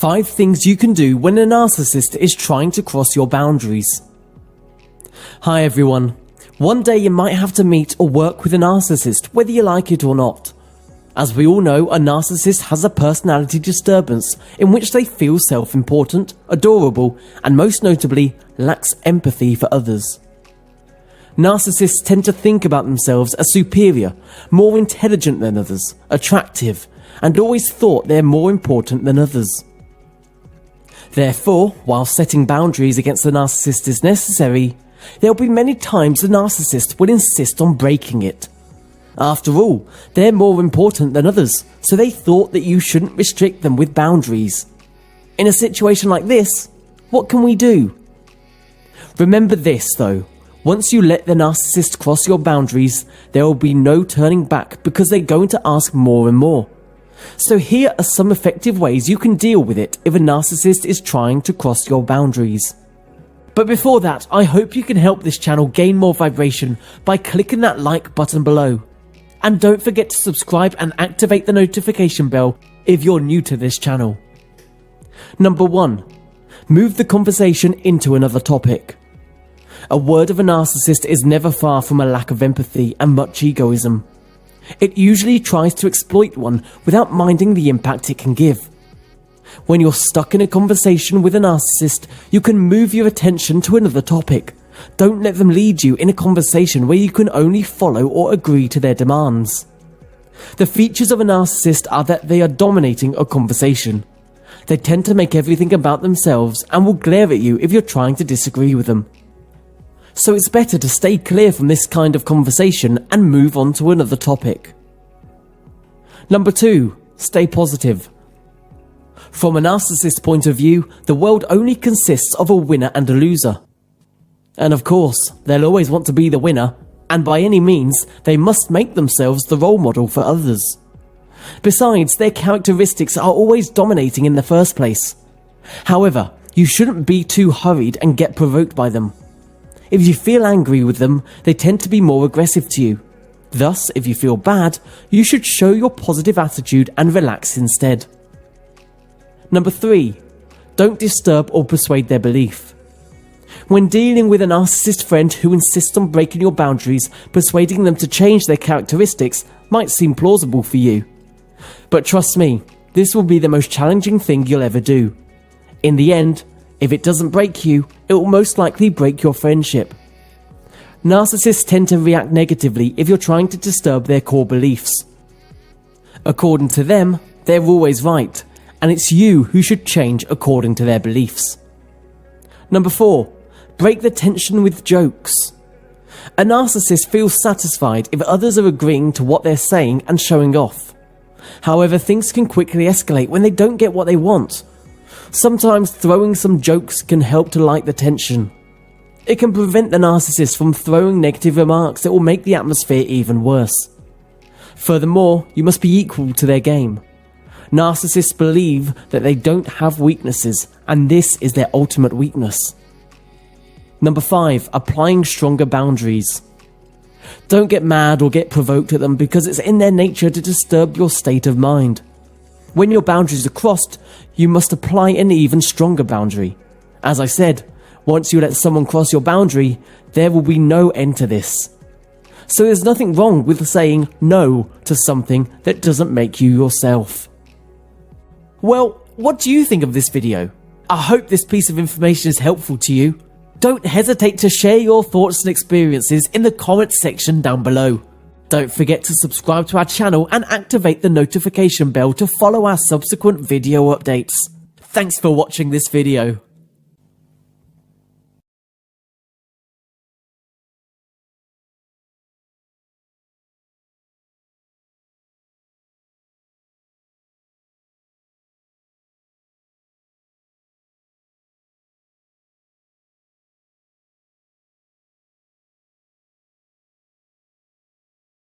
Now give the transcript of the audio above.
5 things you can do when a narcissist is trying to cross your boundaries. Hi everyone. One day you might have to meet or work with a narcissist, whether you like it or not. As we all know, a narcissist has a personality disturbance in which they feel self-important, adorable, and most notably, lacks empathy for others. Narcissists tend to think about themselves as superior, more intelligent than others, attractive, and always thought they're more important than others. Therefore, while setting boundaries against the narcissist is necessary, there will be many times the narcissist will insist on breaking it. After all, they're more important than others, so they thought that you shouldn't restrict them with boundaries. In a situation like this, what can we do? Remember this though, once you let the narcissist cross your boundaries, there will be no turning back because they're going to ask more and more. So here are some effective ways you can deal with it if a narcissist is trying to cross your boundaries. But before that, I hope you can help this channel gain more vibration by clicking that like button below. And don't forget to subscribe and activate the notification bell if you're new to this channel. Number 1. Move the conversation into another topic. A word of a narcissist is never far from a lack of empathy and much egoism. It usually tries to exploit one without minding the impact it can give. When you're stuck in a conversation with a narcissist, you can move your attention to another topic. Don't let them lead you in a conversation where you can only follow or agree to their demands. The features of a narcissist are that they are dominating a conversation. They tend to make everything about themselves and will glare at you if you're trying to disagree with them. So it's better to stay clear from this kind of conversation and move on to another topic. Number 2. Stay positive. From a narcissist's point of view, the world only consists of a winner and a loser. And of course, they'll always want to be the winner, and by any means, they must make themselves the role model for others. Besides, their characteristics are always dominating in the first place. However, you shouldn't be too hurried and get provoked by them. If you feel angry with them, they tend to be more aggressive to you. Thus, if you feel bad, you should show your positive attitude and relax instead. Number 3. Don't disturb or persuade their belief. When dealing with a narcissist friend who insists on breaking your boundaries, persuading them to change their characteristics might seem plausible for you. But trust me, this will be the most challenging thing you'll ever do. In the end, if it doesn't break you, it will most likely break your friendship. Narcissists tend to react negatively if you're trying to disturb their core beliefs. According to them, they're always right, and it's you who should change according to their beliefs. Number 4. Break the tension with jokes. A narcissist feels satisfied if others are agreeing to what they're saying and showing off. However, things can quickly escalate when they don't get what they want. Sometimes throwing some jokes can help to light the tension. It can prevent the narcissist from throwing negative remarks that will make the atmosphere even worse. Furthermore, you must be equal to their game. Narcissists believe that they don't have weaknesses, and this is their ultimate weakness. Number 5. Applying stronger boundaries. Don't get mad or get provoked at them because it's in their nature to disturb your state of mind. When your boundaries are crossed, you must apply an even stronger boundary. As I said, once you let someone cross your boundary, there will be no end to this. So there's nothing wrong with saying no to something that doesn't make you yourself. Well, what do you think of this video? I hope this piece of information is helpful to you. Don't hesitate to share your thoughts and experiences in the comments section down below. Don't forget to subscribe to our channel and activate the notification bell to follow our subsequent video updates. Thanks for watching this video.